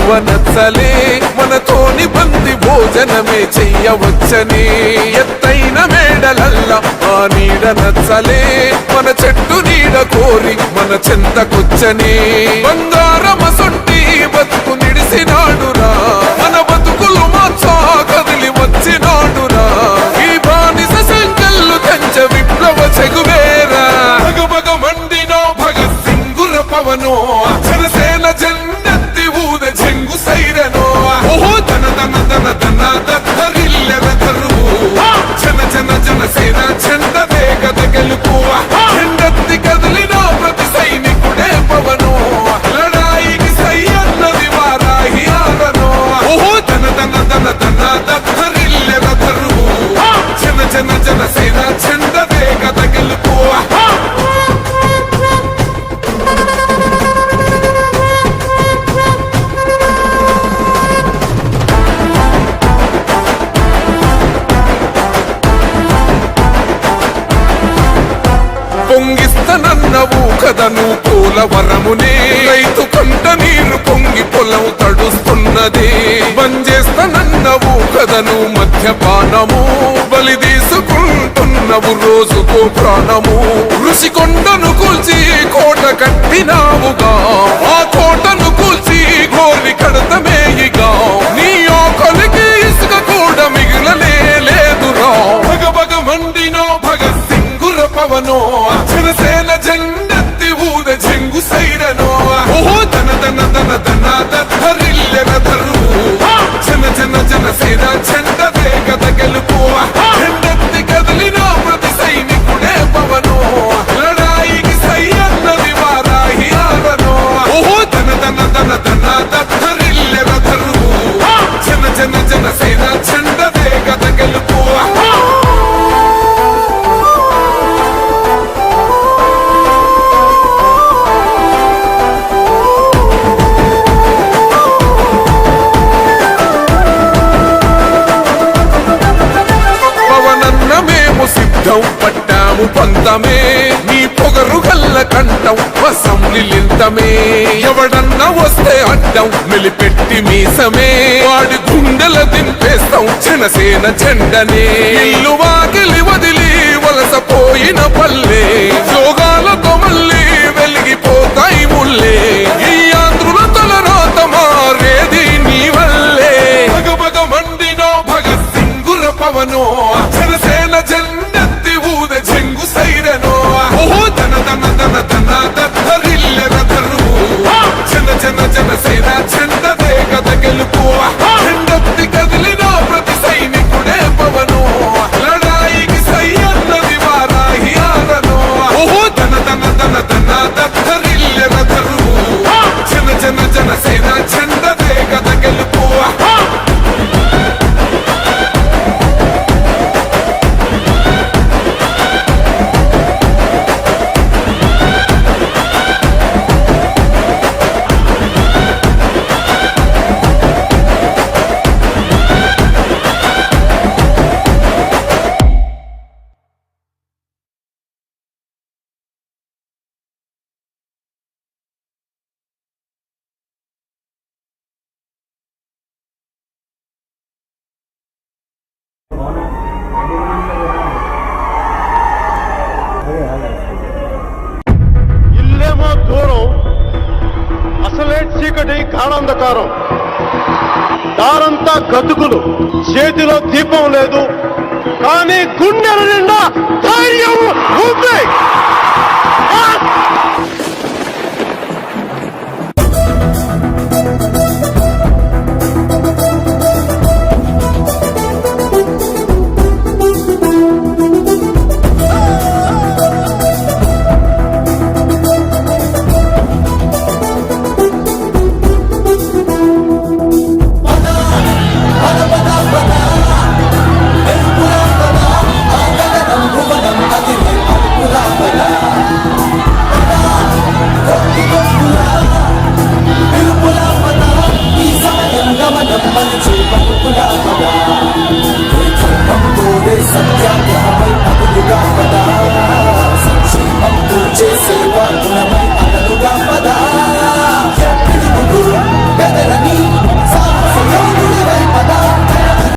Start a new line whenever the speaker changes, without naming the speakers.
విలువ నచ్చలే మనతోని బంది భోజనమే చెయ్యవచ్చని ఎత్తైన మేడలల్ల ఆ నీడ నచ్చలే మన చెట్టు నీడ కోరి మన చెంతకొచ్చని బంగారమసొంటి బతుకు నిడిసినాడురా మన బతుకులు మార్చా కదిలి వచ్చినాడురా ఈ బానిస సంకల్లు కంచ విప్లవ చెగువేరా భగభగ మండినో భగత్ సింగుర పవనో జనసేన జెండెత్తి ఊద చెంగు సైరనో ఓహో ధన ధన ధన ధన దత్తరిల్లెర కరువు జన జన జనసేన జెండ వేగద గెలుపు జెండెత్తి కదిలిన ప్రతి సైనికుడే పవనో లడాయికి సై అన్నది వారాహి ఆరనో ఓహో ధన ధన ధన ధన దత్తరిల్లెర కరువు జన జన జనసేన జెండ వేగద గెలుపు పొంగిస్తనన్నవు కదను పోలవరమునే రైతు కంట నీరు పొంగి పొలం తడుస్తున్నది బంజేస్తనన్నవు కదను మద్యపానము బలి తీసుకుంటున్నవు రోజుకో ప్రాణము ఋషికొండను కూల్చి కోట కట్టినావుగా ఆ కోటను కూల్చి గోరి కడతమేయిగా నీ ఆకలికి ఇసుక కూడా మిగిలనే లేదురా భగభగ మండినో భగత్ సింగుర పవనో జనసేన జెండెత్తి ఊద చెంగు సైరనో ఓహో ధన ధన ధన ధన దత్తరిల్లెర ధరువు జన జన జనసేన జెండ వేగద గెలుపు జెండెత్తి కదిలిన ప్రతి సైనికుడే పవనో లడాయికి సై అన్నది వారాహి ఆరనో ఓహో ధన ధన ధన ధన దత్తరిల్లెర ధరువు జన జన జనసేన జెండ వేగద గెలుపు సిద్ధం పట్టాము పంతమే నీ పొగరు గల్ల కంఠం వసంలింతమే ఎవడన్నా వస్తే అడ్డం మెలిపెట్టి మీసమే వాడి గుండెల దింపేస్తాం జనసేన జెండనే ఇల్లు వాకిలి వదిలి వలసపోయిన పల్లె యోగాలతో మళ్ళీ వెలిగిపోతాయి ముల్లే ఈ ఆంధ్రుల తలరాత మారేది నీ వల్లే భగభగ మండినో భగత్ సింగుర పవనో జనసేన జెండెత్తి ఊద చెంగు సైరనో ఓహో ధన ధన ధన ధన దత్తరిల్లెర ధరువు జన జన జనసేన జెండ వేగద గెలుపు జెండెత్తి కదిలిన ప్రతి సైనికుడే పవనో లడాయికి సై అన్నది వారాహి ఆరనో ఓహో ధన ధన ధన ధన దత్తరిల్లెర ధరువు జన జన జనసేన జెండ వేగద గెలుపు
ఇల్లేమో దూరం అసలే చీకటి గాఢాంధకారం దారంతా గతుకులు చేతిలో దీపం లేదు కానీ గుండెల నిండా ధైర్యం ఉంది